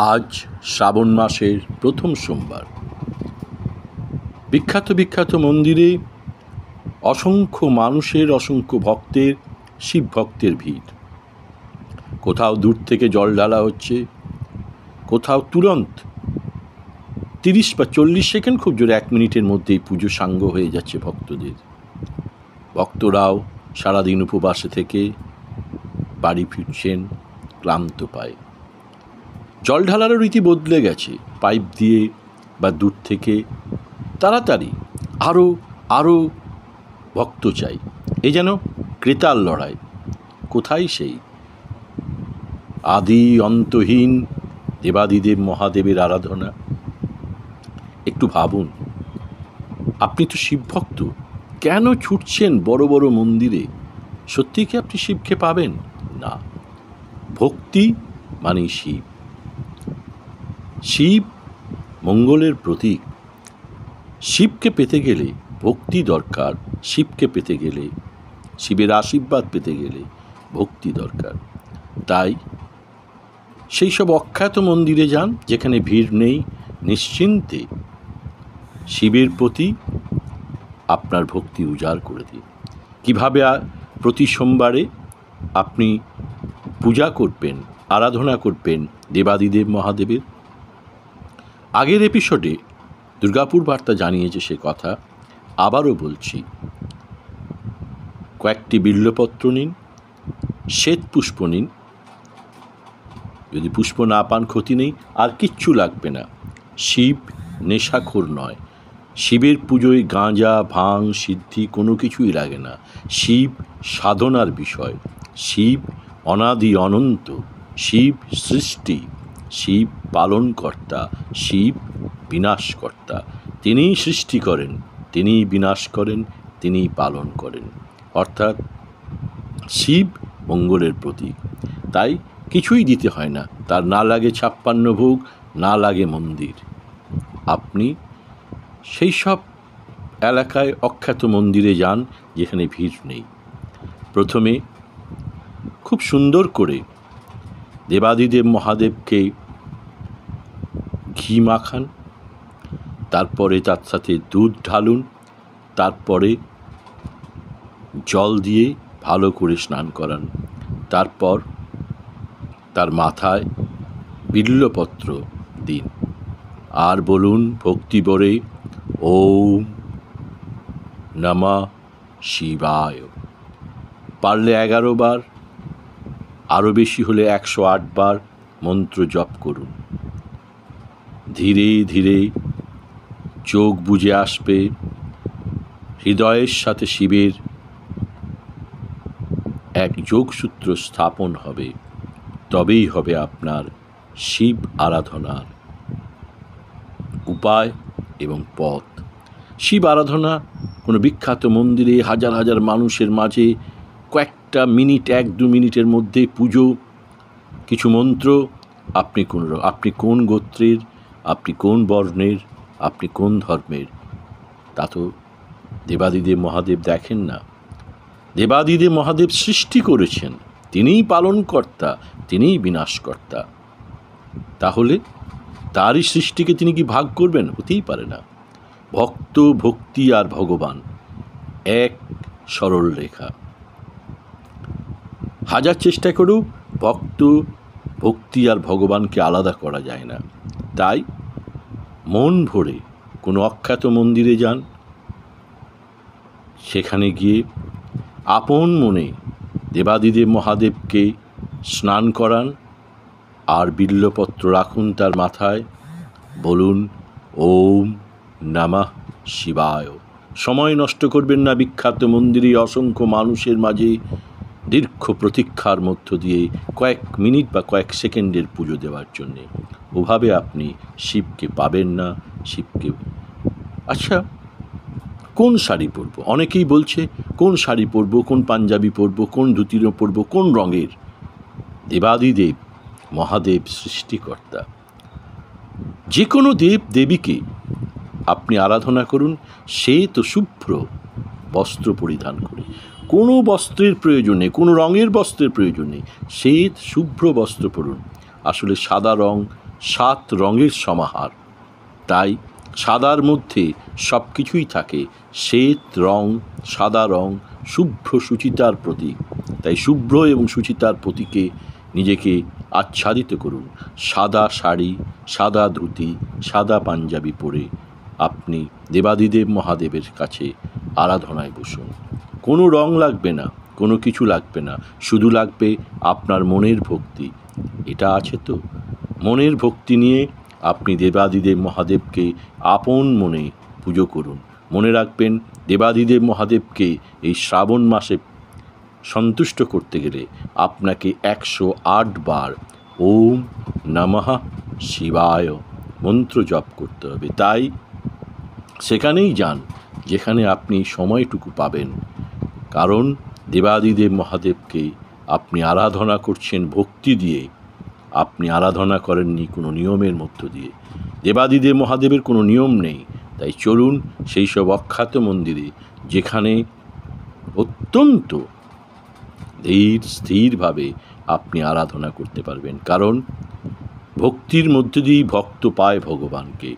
আজ শ্রাবণ মাসের প্রথম সোমবার। বিখ্যাত বিখ্যাত মন্দিরে অসংখ্য মানুষের, অসংখ্য ভক্তের, শিব ভক্তের ভিড়। কোথাও দূর থেকে জল ঢালা হচ্ছে, কোথাও তুরন্ত 30 বা 40 সেকেন্ড, খুব জোরে 1 মিনিটের মধ্যেই পুজো সাঙ্গ হয়ে যাচ্ছে ভক্তদের। ভক্তরাও সারাদিন উপবাসে থেকে বাড়ি ফিরছেন ক্লান্ত পায়ে। জল ঢালারও রীতি বদলে গেছে। পাইপ দিয়ে বা দূর থেকে তাড়াতাড়ি আরও ভক্ত চাই। এ যেন ক্রেতার লড়াই। কোথায় সেই আদি অন্তহীন দেবাদিদেব মহাদেবের আরাধনা? একটু ভাবুন, আপনি তো শিবভক্ত, কেন ছুটছেন বড় বড় মন্দিরে? সত্যি কি আপনি শিবকে পাবেন? না। ভক্তি মানে শিব। শিব মঙ্গলের প্রতীক। শিবকে পেতে গেলে ভক্তি দরকার। শিবকে পেতে গেলে, শিবের আশীর্বাদ পেতে গেলে ভক্তি দরকার। তাই সেই সব অখ্যাত মন্দিরে যান, যেখানে ভিড় নেই। নিশ্চিন্তে শিবের প্রতি আপনার ভক্তি উজাড় করে দিন। কীভাবে প্রতি সোমবারে আপনি পূজা করবেন, আরাধনা করবেন দেবাদিদেব মহাদেবের? আগের এপিসোডে দুর্গাপুর বার্তা জানিয়েছে সে কথা, আবারও বলছি। কয়েকটি বিল্বপত্র নিন, শ্বেত পুষ্প নিন। যদি পুষ্প না পান ক্ষতি নেই, আর কিচ্ছু লাগবে না। শিব নেশাখোর নয়। শিবের পুজোয় গাঁজা, ভাং, সিদ্ধি কোনো কিছুই লাগে না। শিব সাধনার বিষয়। শিব অনাদি অনন্ত। শিব সৃষ্টি। শিব পালনকর্তা। শিব বিনাশকর্তা। তিনিই সৃষ্টি করেন, তিনিই বিনাশ করেন, তিনিই পালন করেন। অর্থাৎ শিব মঙ্গলের প্রতীক। তাই কিছুই দিতে হয় না তার। না লাগে 56 ভোগ, না লাগে মন্দির। আপনি সেই সব এলাকায় অখ্যাত মন্দিরে যান যেখানে ভিড় নেই। প্রথমে খুব সুন্দর করে দেবাদিদেব মহাদেবকে ঘি মাখান, তারপরে তার সাথে দুধ ঢালুন, তারপরে জল দিয়ে ভালো করে স্নান করান। তারপর তার মাথায় বিল্বপত্র দিন, আর বলুন ভক্তি ভরে, ওম নমঃ শিবায়। পারলে 11 বার, আরও বেশি হলে 108 বার মন্ত্র জপ করুন। ধীরে ধীরে চোখ বুজে আসবে, হৃদয়ের সাথে শিবের এক যোগসূত্র স্থাপন হবে। তবেই হবে আপনার শিব আরাধনার উপায় এবং পথ। শিব আরাধনা কোনো বিখ্যাত মন্দিরে হাজার হাজার মানুষের মাঝে কয়েকটা মিনিট, 1-2 মিনিটের মধ্যে পুজো, কিছু মন্ত্র। আপনি কোন গোত্রের, আপনি কোন বর্ণের, আপনি কোন ধর্মের, তা তো দেবাদিদেব মহাদেব দেখেন না। দেবাদিদেব মহাদেব সৃষ্টি করেছেন, তিনিই পালনকর্তা, তিনিই বিনাশকর্তা। তাহলে তারই সৃষ্টিকে তিনি কি ভাগ করবেন? হতেই পারে না। ভক্ত, ভক্তি আর ভগবান এক সরল রেখা। হাজার চেষ্টা করেও ভক্ত, ভক্তি আর ভগবানকে আলাদা করা যায় না। তাই মন ভরে কোনো অখ্যাত মন্দিরে যান, সেখানে গিয়ে আপন মনে দেবাদিদেব মহাদেবকে স্নান করান, আর বিল্বপত্র রাখুন তার মাথায়। বলুন ওম নমঃ শিবায়। সময় নষ্ট করবেন না বিখ্যাত মন্দিরে অসংখ্য মানুষের মাঝে দীর্ঘ প্রতীক্ষার মধ্য দিয়ে কয়েক মিনিট বা কয়েক সেকেন্ডের পুজো দেওয়ার জন্যে। ওভাবে আপনি শিবকে পাবেন না। শিবকে আচ্ছা, কোন শাড়ি পরবো? অনেকেই বলছে কোন শাড়ি পরবো, কোন পাঞ্জাবি পরবো, কোন ধুতি পরবো, কোন রঙের? দেবাদিদেব মহাদেব সৃষ্টিকর্তা। যে কোনো দেব দেবীকে আপনি আরাধনা করুন, সে তো শুভ্র বস্ত্র পরিধান করে। কোনো বস্ত্রের প্রয়োজন নেই, কোনো রঙের বস্ত্রের প্রয়োজন নেই। শ্বেত শুভ্র বস্ত্র পরুন। আসলে সাদা রং 7 রঙের সমাহার। তাই সাদার মধ্যে সব কিছুই থাকে। শ্বেত রং, সাদা রং শুভ্র সুচিতার প্রতীক। তাই শুভ্র এবং সুচিতার প্রতীকে নিজেকে আচ্ছাদিত করুন। সাদা শাড়ি, সাদা ধুতি, সাদা পাঞ্জাবি পরে আপনি দেবাদিদেব মহাদেবের কাছে আরাধনায় বসুন। কোনো রং লাগবে না, কোনো কিছু লাগবে না, শুধু লাগবে আপনার মনের ভক্তি। এটা আছে তো? মনের ভক্তি নিয়ে আপনি দেবাদিদেব মহাদেবকে আপন মনে পুজো করুন। মনে রাখবেন, দেবাদিদেব মহাদেবকে এই শ্রাবণ মাসে সন্তুষ্ট করতে গেলে আপনাকে 108 বার ওম নমঃ শিবায় মন্ত্র জপ করতে হবে। তাই সেখানেই যান যেখানে আপনি সময়টুকু পাবেন, কারণ দেবাদিদেব মহাদেবকে আপনি আরাধনা করছেন ভক্তি দিয়ে। আপনি আরাধনা করেননি কোনো নিয়মের মধ্য দিয়ে। দেবাদিদেব মহাদেবের কোনো নিয়ম নেই। তাই চলুন সেই সব অখ্যাত মন্দিরে, যেখানে অত্যন্ত ধীর স্থিরভাবে আপনি আরাধনা করতে পারবেন, কারণ ভক্তির মধ্যে দিয়েই ভক্ত পায় ভগবানকে।